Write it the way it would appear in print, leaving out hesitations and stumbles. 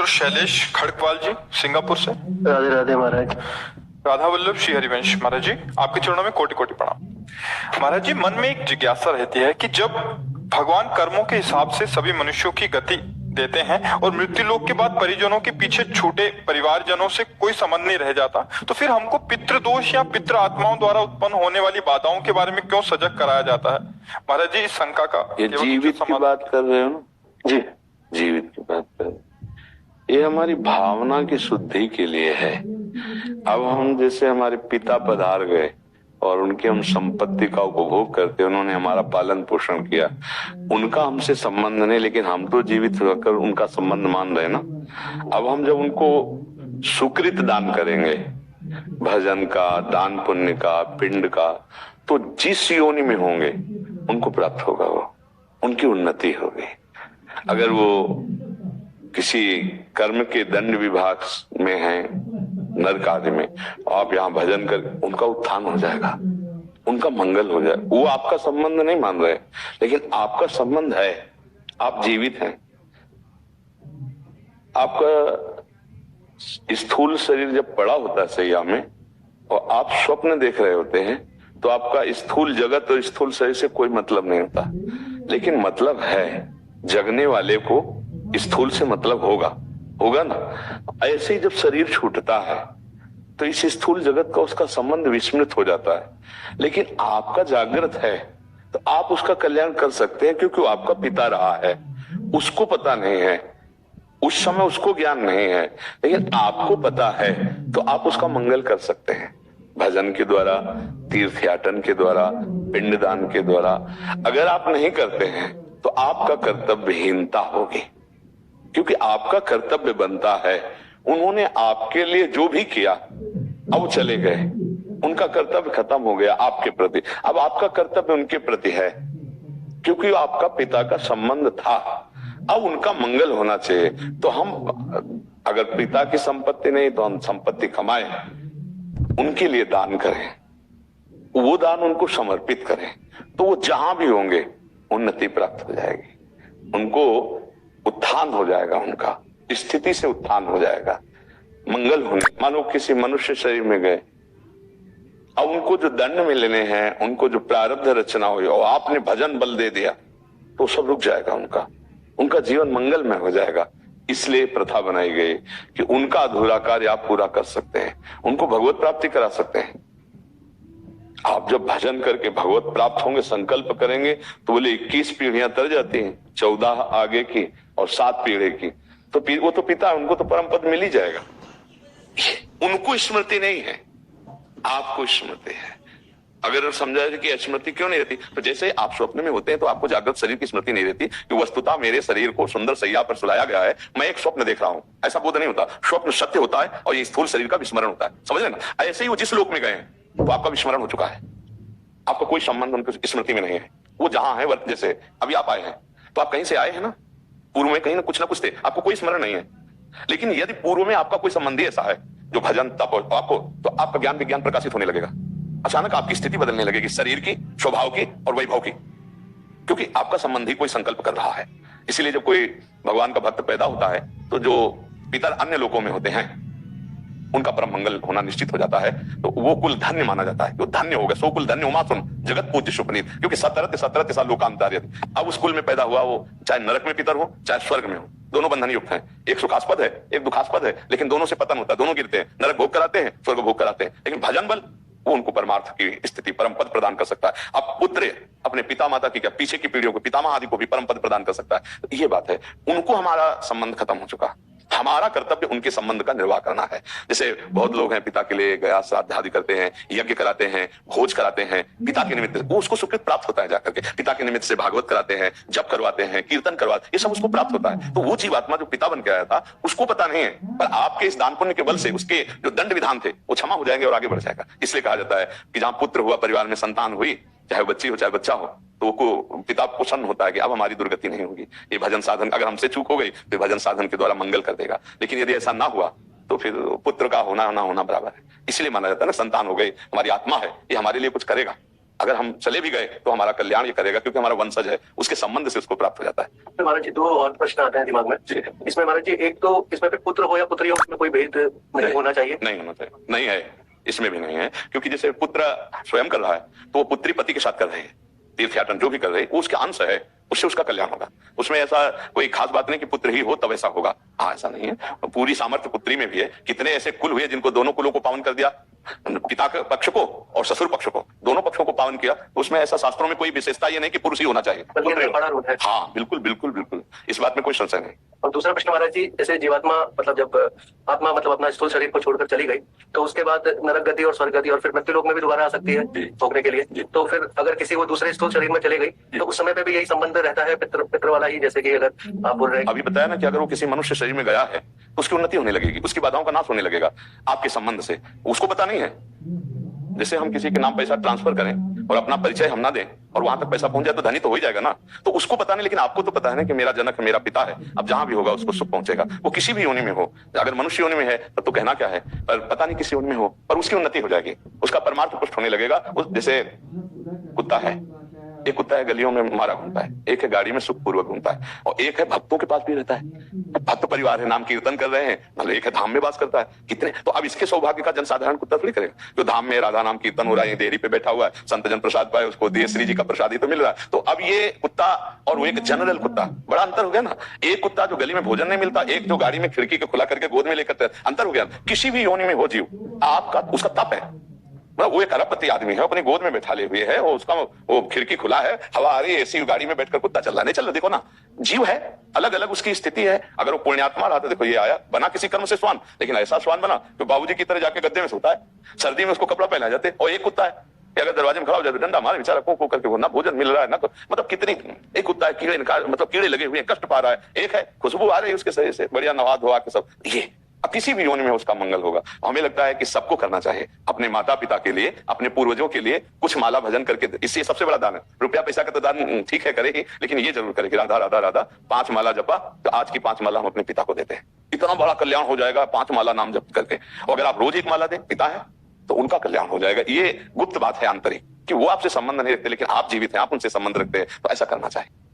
Doctor Shailesh Kharkwal जी Singapore से। राधे राधे महाराज। राधा वल्लभ श्री हरिवंश महाराज जी, आपके चरणों में कोटि कोटि प्रणाम। महाराज जी, मन में एक जिज्ञासा रहती है कि जब भगवान कर्मों के हिसाब से सभी मनुष्यों की गति देते हैं और मृत्यु लोक के बाद परिजनों के पीछे छूटे परिवारजनों से कोई संबंध नहीं रह जाता, तो फिर हमको पितृदोष या पितृ आत्माओं द्वारा उत्पन्न होने वाली बाधाओं के बारे में क्यों सजग कराया जाता है? महाराज जी, इस शंका का ये जीवित की बात कर रहे हो ना जी, जीवित की बात कर रहे हो। ये हमारी भावना की शुद्धि के लिए है। अब हम जैसे हमारे पिता पधार गए और उनकी हम संपत्ति का उपभोग करते, उन्होंने हमारा पालन पोषण किया, उनका हमसे संबंध नहीं, लेकिन हम तो जीवित होकर उनका संबंध मान रहे ना। अब हम जब उनको सुकृत दान करेंगे, भजन का, दान पुण्य का, पिंड का, तो जिस योनि में होंगे उनको प्राप्त होगा, वो उनकी उन्नति होगी। अगर वो किसी कर्म के दंड विभाग में हैं, नरक आदि में, आप यहाँ भजन कर, उनका उत्थान हो जाएगा, उनका मंगल हो जाएगा। वो आपका संबंध नहीं मान रहे, लेकिन आपका संबंध है, आप जीवित हैं। आपका स्थूल शरीर जब पड़ा होता है सैया में और आप स्वप्न देख रहे होते हैं, तो आपका स्थूल जगत और स्थूल शरीर से कोई मतलब नहीं होता, लेकिन मतलब है जगने वाले को स्थूल से मतलब होगा ना। ऐसे ही जब शरीर छूटता है तो इस स्थूल जगत का उसका संबंध विस्मृत हो जाता है, लेकिन आपका जागृत है तो आप उसका कल्याण कर सकते हैं, क्योंकि वो आपका पिता रहा है। उसको पता नहीं है, उस समय उसको ज्ञान नहीं है, लेकिन आपको पता है, तो आप उसका मंगल कर सकते हैं भजन के द्वारा, तीर्थ याटन के द्वारा, पिंडदान के द्वारा। अगर आप नहीं करते हैं तो आपका कर्तव्यहीनता होगी, क्योंकि आपका कर्तव्य बनता है। उन्होंने आपके लिए जो भी किया, अब चले गए, उनका कर्तव्य खत्म हो गया आपके प्रति। अब आपका कर्तव्य उनके प्रति है, क्योंकि आपका पिता का संबंध था। अब उनका मंगल होना चाहिए। तो हम अगर पिता की संपत्ति नहीं तो हम संपत्ति कमाएं, उनके लिए दान करें, वो दान उनको समर्पित करें, तो वो जहां भी होंगे उन्नति प्राप्त हो जाएगी, उनको उत्थान हो जाएगा, उनका स्थिति से उत्थान हो जाएगा, मंगल होने। मानो किसी मनुष्य शरीर में गए, अब उनको जो दंड मिलने हैं, उनको जो प्रारब्ध रचना हुई और आपने भजन बल दे दिया, तो सब रुक जाएगा, उनका जीवन मंगल में हो जाएगा। इसलिए प्रथा बनाई गई कि उनका अधूरा कार्य आप पूरा कर सकते हैं, उनको भगवत प्राप्ति करा सकते हैं। आप जब भजन करके भगवत प्राप्त होंगे, संकल्प करेंगे, तो बोले 21 पीढ़ियां तर जाती हैं, 14 आगे की और 7 पीढ़ी की, तो वो तो पिता, उनको तो परम पद मिल ही जाएगा। उनको स्मृति नहीं है, आपको स्मृति है। अगर समझा जाए कि स्मृति क्यों नहीं रहती, तो जैसे आप स्वप्न में होते हैं तो आपको जागृत शरीर की स्मृति नहीं रहती कि वस्तुतः मेरे शरीर को सुंदर सैया पर सुलाया गया है, मैं एक स्वप्न देख रहा हूं, ऐसा बोध नहीं होता। स्वप्न सत्य होता है और ये स्थूल शरीर का विस्मरण होता है, समझ रहे ना। ऐसे ही वो जिस लोक में गए हैं तो आपका विस्मरण हो चुका है, आपका कोई संबंध उनकी स्मृति में नहीं है। वो जहां है, जैसे अभी आप आए हैं तो आप कहीं से आए हैं ना, पूर्व में कहीं ना कुछ थे, आपको कोई स्मरण नहीं है। लेकिन यदि पूर्व में आपका कोई संबंधी ऐसा है जो भजन तप आपको, तो आपका ज्ञान विज्ञान प्रकाशित होने लगेगा, अचानक आपकी स्थिति बदलने लगेगी, शरीर की, स्वभाव की और वैभव की, क्योंकि आपका संबंधी कोई संकल्प कर रहा है। इसीलिए जब कोई भगवान का भक्त पैदा होता है तो जो पितर अन्य लोकों में होते हैं उनका परम मंगल होना निश्चित हो जाता है, तो वो कुल धन्य माना जाता है। वो धन्य होगा, सो कुल धन्य उमा सुन जगत पूज्य सुपनीत, क्योंकि सतरत सा लोकांतार्यत। अब उस कुल में पैदा हुआ, वो चाहे नरक में पितर हो चाहे स्वर्ग में हो, दोनों बंधन युक्त हैं। एक सुखास्पद है, एक दुखास्पद है, लेकिन दोनों से पतन होता है, दोनों गिरते हैं, नरक भोग कराते हैं, स्वर्ग भोग कराते हैं। लेकिन भजन बल वो उनको परमार्थ की स्थिति, परम पद प्रदान कर सकता है। अब पुत्र अपने पिता माता की क्या, पीछे की पीढ़ियों को, पितामह आदि को भी परम पद प्रदान कर सकता है। तो ये बात है, उनको हमारा संबंध खत्म हो चुका, हमारा कर्तव्य उनके संबंध का निर्वाह करना है। जैसे बहुत लोग हैं, पिता के लिए गया श्राद्ध आदि करते हैं, यज्ञ कराते हैं, भोज कराते हैं, पिता के निमित्त, वो उसको सुकृत प्राप्त होता है जाकर के। पिता के निमित्त से भागवत कराते हैं, जप करवाते हैं, कीर्तन करवाते हैं, ये सब उसको प्राप्त होता है। तो वो जीवात्मा जो पिता बन के आया था उसको पता नहीं है, पर आपके इस दान पुण्य के बल से उसके जो दंड विधान थे वो क्षमा हो जाएंगे और आगे बढ़ जाएगा। इसलिए कहा जाता है कि जहां पुत्र हुआ, परिवार में संतान हुई, चाहे बच्ची हो चाहे बच्चा हो, तो को पिता प्रसन्न होता है कि अब हमारी दुर्गति नहीं होगी, ये भजन साधन, अगर हमसे चूक हो गई तो भजन साधन के द्वारा मंगल कर देगा। लेकिन यदि ऐसा ना हुआ तो फिर पुत्र का होना ना होना बराबर है। इसलिए माना जाता है ना, संतान हो गई, हमारी आत्मा है, ये हमारे लिए कुछ करेगा, अगर हम चले भी गए तो हमारा कल्याण ये करेगा, क्योंकि हमारा वंशज है, उसके संबंध से उसको प्राप्त हो जाता है। तो महाराज जी दो और प्रश्न आते हैं दिमाग में जी। इसमें महाराज जी, एक तो इसमें फिर पुत्र हो या पुत्री हो, इसमें कोई भेद नहीं होना चाहिए? नहीं होना चाहिए, नहीं है, इसमें भी नहीं है, क्योंकि जैसे पुत्र स्वयं कर रहा है तो वो पुत्री पति के साथ कर रही है, तीर्थयाटन जो भी कर रही है वो उसके अंश है, उससे उसका कल्याण होगा। उसमें ऐसा कोई खास बात नहीं कि पुत्र ही हो तब ऐसा होगा, हाँ ऐसा नहीं है, पूरी सामर्थ्य पुत्री में भी है। कितने ऐसे कुल हुए जिनको दोनों कुलों को पावन कर दिया, पिता के पक्ष को और ससुर पक्ष को, दोनों पक्षों को पावन किया। उसमें ऐसा शास्त्रों में कोई विशेषता ये नहीं कि पुरुष ही होना चाहिए, बल्कि बड़ा रोल है। हाँ बिल्कुल बिल्कुल बिल्कुल, इस बात में कोई संशय नहीं। और दूसरा प्रश्न महाराज जी, जैसे जीवात्मा मतलब जब आत्मा मतलब अपना स्थूल शरीर को छोड़कर चली गई तो उसके बाद नरक गति और स्वर्ग गति और फिर मृत्यु लोक में भी दोबारा आ सकती है भोगने के लिए। तो फिर अगर किसी वो दूसरे स्थूल शरीर में चले गई तो उस समय पे भी यही संबंध रहता है पितृ वाला ही, जैसे कि अगर आप बोल रहे हैं अभी बताया ना कि अगर वो किसी मनुष्य शरीर में गया है तो उसकी उन्नति होने लगेगी, उसकी बाधाओं का नाश होने लगेगा आपके संबंध से, उसको पता नहीं है। जैसे हम किसी के नाम पैसा ट्रांसफर करें और अपना परिचय हम ना दें और वहां तक पैसा पहुंच जाए तो धनी तो हो ही जाएगा ना, तो उसको पता नहीं, लेकिन आपको तो पता है ना कि मेरा जनक मेरा पिता है, अब जहां भी होगा उसको सुख पहुंचेगा, वो किसी भी योनि में हो। अगर मनुष्य योनि में है तब तो कहना क्या है, पर पता नहीं किस योनि में हो, पर उसकी उन्नति हो जाएगी, उसका परमार्थ पुष्ट होने लगेगा। जैसे कुत्ता है, एक कुत्ता है गलियों में मारा घूमता है, एक है गाड़ी में सुखपूर्वक घूमता है, और एक है भक्तों के पास भी रहता है, भक्त परिवार है, नाम कीर्तन कर रहे हैं, मतलब एक है धाम में वास करता है। कितने तो अब इसके सौभाग्य का जनसाधारण कुत्ता थोड़ी करेगा, जो धाम में राधा नाम कीर्तन हो रहा है, देरी पे बैठा हुआ है, संत जन प्रसाद पाए, उसको दिए श्री जी का प्रसाद ही तो मिल रहा है। तो अब ये कुत्ता और वो एक जनरल कुत्ता, बड़ा अंतर हो गया ना। एक कुत्ता जो गली में भोजन नहीं मिलता, एक जो गाड़ी में खिड़की को खुला करके गोद में लेकर, अंतर हो गया। किसी भी योनि में हो जीव, आपका उसका तप है, वो एक अरबपति आदमी है, अपनी गोद में बैठा ले हुए है, और उसका वो खिड़की खुला है, हवा आ रही है, ऐसी गाड़ी में बैठकर कुत्ता चल रहा है, नहीं चल रहा। देखो ना, जीव है, अलग अलग उसकी स्थिति है। अगर वो पुण्यात्मा रहा तो देखो ये आया, बना किसी कर्म से स्वान, लेकिन ऐसा स्वान बना तो बाबूजी की तरह जाके गद्दे में सोता है, सर्दी में उसको कपड़ा पहना जाते। और एक कुत्ता है कि अगर दरवाजे में खड़ा हो जाए तो डंडा मारे बेचारा, को करके वो ना भोजन मिल रहा है ना, मतलब कितनी। एक कुत्ता है कीड़े मतलब कीड़े लगे हुए हैं, कष्ट पा रहा है, एक है खुशबू आ रही है उसके शरीर से, बढ़िया नहा धोआ के सब। ये अब किसी भी योनि में उसका मंगल होगा। हमें लगता है कि सबको करना चाहिए, अपने माता पिता के लिए, अपने पूर्वजों के लिए कुछ माला भजन करके, इससे सबसे बड़ा दान है। रुपया पैसा का तो दान ठीक है करे ही, लेकिन ये जरूर करे कि राधा राधा राधा 5 माला जपा, तो आज की 5 माला हम अपने पिता को देते हैं, इतना बड़ा कल्याण हो जाएगा 5 माला नाम जप करके। और अगर आप रोज 1 माला दें, पिता है तो उनका कल्याण हो जाएगा। ये गुप्त बात है आंतरिक, कि वो आपसे संबंध नहीं रखते, लेकिन आप जीवित हैं, आप उनसे संबंध रखते हैं, तो ऐसा करना चाहिए।